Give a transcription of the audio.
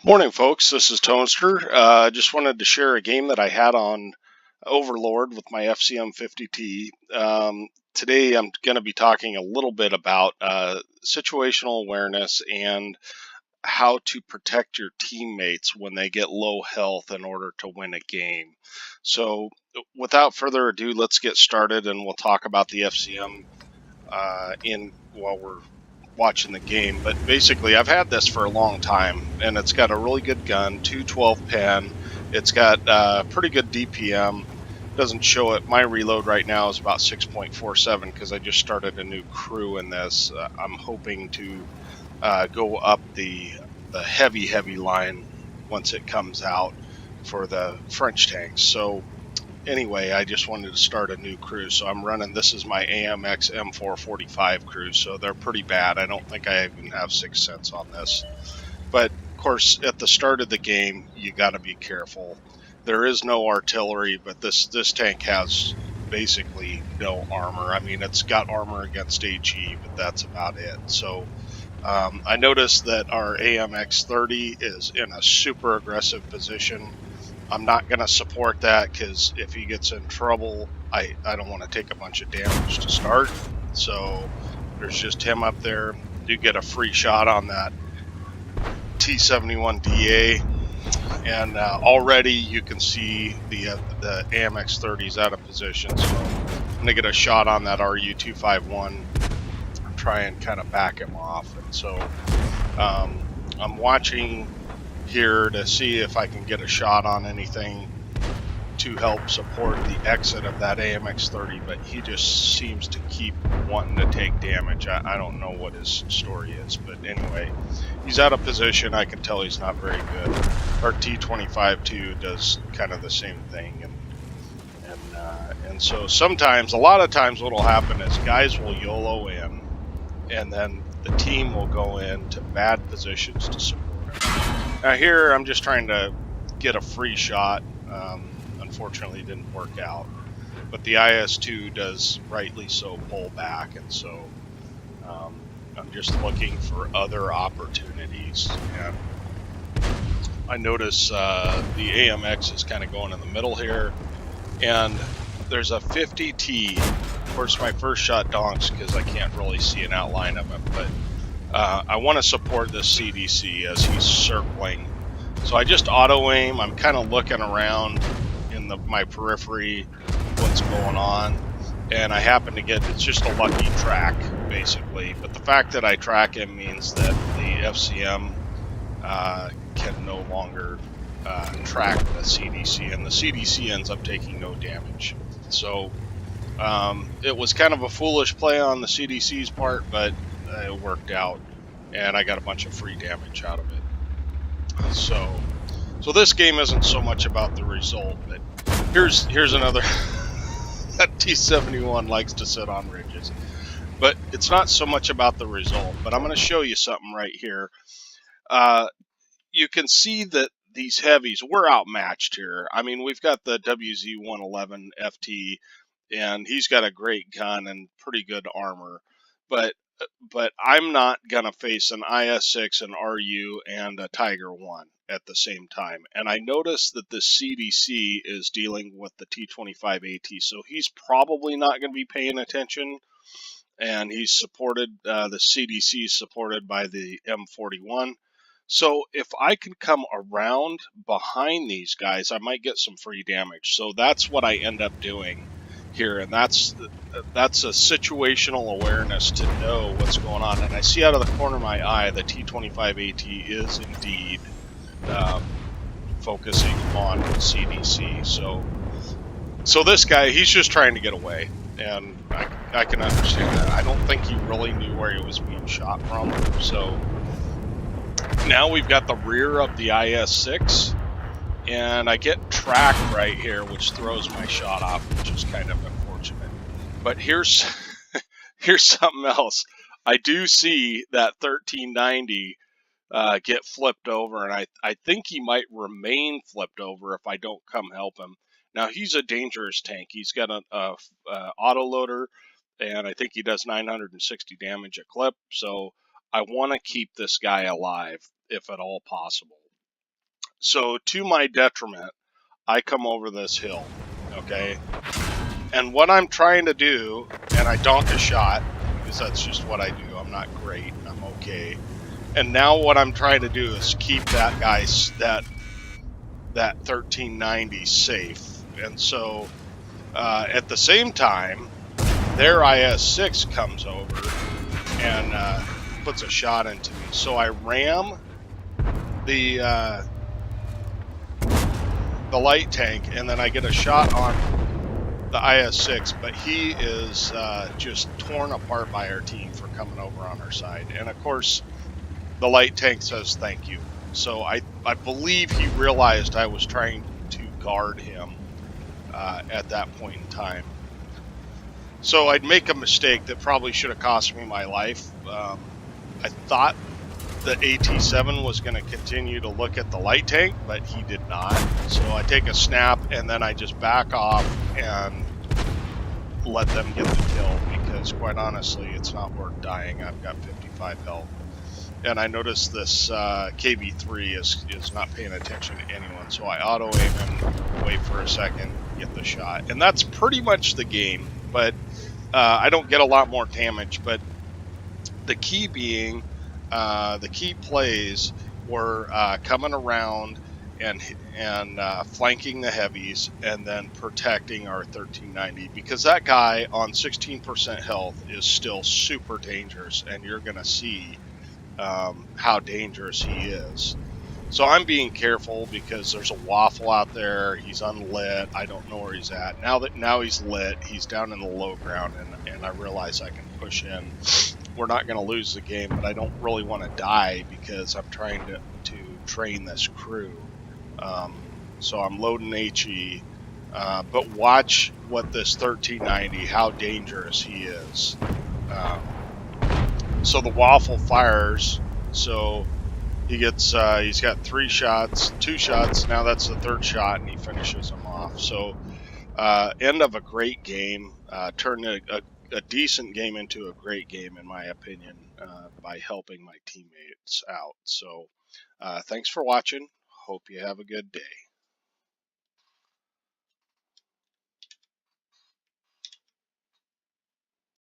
Morning, folks. This is Toaster. Just wanted to share a game that I had on Overlord with my FCM 50T. Today, I'm going to be talking a little bit about situational awareness and how to protect your teammates when they get low health in order to win a game. So, without further ado, let's get started, and we'll talk about the FCM while we're watching the game. But basically, I've had this for a long time, and it's got a really good gun, 212 pen. It's got pretty good DPM. Doesn't show it. My reload right now is about 6.47 because I just started a new crew in this. I'm hoping to go up the heavy line once it comes out for the French tanks. So anyway, I just wanted to start a new crew, so I'm running. This is my AMX M445 crew, so they're pretty bad. I don't think I even have 6 cents on this. But of course, at the start of the game, you got to be careful. There is no artillery, but this tank has basically no armor. I mean, it's got armor against HE, but that's about it. So I noticed that our AMX 30 is in a super aggressive position. I'm not going to support that because if he gets in trouble, I don't want to take a bunch of damage to start. So there's just him up there. You get a free shot on that T71DA, and already you can see the AMX 30's out of position. So I'm going to get a shot on that RU251 and try and kind of back him off. And so I'm watching here to see if I can get a shot on anything to help support the exit of that AMX 30, but he just seems to keep wanting to take damage. I don't know what his story is, but anyway, he's out of position. I can tell he's not very good. Our T25 too does kind of the same thing, and so sometimes, a lot of times, what will happen is guys will YOLO in, and then the team will go into bad positions to support him. Now here, I'm just trying to get a free shot. Unfortunately, it didn't work out. But the IS-2 does rightly so pull back, and so I'm just looking for other opportunities. And I notice the AMX is kind of going in the middle here, and there's a 50T. Of course, my first shot donks because I can't really see an outline of him, but I want to support this CDC as he's circling. So I just auto aim. I'm kind of looking around in my periphery, what's going on, and I happen to get, it's just a lucky track basically, but the fact that I track him means that the FCM can no longer track the CDC, and the CDC ends up taking no damage. So it was kind of a foolish play on the CDC's part, but it worked out, and I got a bunch of free damage out of it. So this game isn't so much about the result, but here's another. That T71 likes to sit on ridges, but it's not so much about the result. But I'm going to show you something right here. You can see that these heavies, we're outmatched here. I mean, we've got the WZ-111 FT, and he's got a great gun and pretty good armor, but I'm not going to face an IS-6, an RU, and a Tiger 1 at the same time. And I noticed that the CDC is dealing with the T25 AT, so he's probably not going to be paying attention. And he's supported, the CDC is supported by the M41. So if I can come around behind these guys, I might get some free damage. So that's what I end up doing here, and that's a situational awareness to know what's going on. And I see out of the corner of my eye the T25 AT is indeed focusing on CDC. So this guy, he's just trying to get away, and I can understand that. I don't think he really knew where he was being shot from. So now we've got the rear of the IS-6, and I get tracked right here, which throws my shot off, which is kind of unfortunate. But here's something else. I do see that 1390 get flipped over, and I think he might remain flipped over if I don't come help him. Now, he's a dangerous tank. He's got an autoloader, and I think he does 960 damage a clip, so I want to keep this guy alive if at all possible. So to my detriment, I come over this hill, okay? And what I'm trying to do, and I donk a shot, because that's just what I do. I'm not great. I'm okay. And now what I'm trying to do is keep that guy, that 1390 safe. And so at the same time, their IS-6 comes over and puts a shot into me. So I ram the light tank, and then I get a shot on the IS-6, but he is just torn apart by our team for coming over on our side. And of course, the light tank says thank you. So I believe he realized I was trying to guard him at that point in time. So I'd make a mistake that probably should have cost me my life. I thought the AT-7 was going to continue to look at the light tank, but he did not. So I take a snap, and then I just back off and let them get the kill, because quite honestly, it's not worth dying. I've got 55 health. And I notice this KB3 is not paying attention to anyone, so I auto-aim and wait for a second, get the shot. And that's pretty much the game, but I don't get a lot more damage. But the key being, the key plays were coming around and flanking the heavies, and then protecting our 1390, because that guy on 16% health is still super dangerous, and you're going to see how dangerous he is. So I'm being careful because there's a waffle out there. He's unlit. I don't know where he's at. Now he's lit. He's down in the low ground, and I realize I can push in. We're not going to lose the game, but I don't really want to die because I'm trying to train this crew. So I'm loading HE. But watch what this 1390, how dangerous he is. So the waffle fires. So he's got 3 shots, 2 shots. Now that's the 3rd shot, and he finishes him off. So end of a great game. Turned a decent game into a great game, in my opinion, by helping my teammates out. So thanks for watching. Hope you have a good day.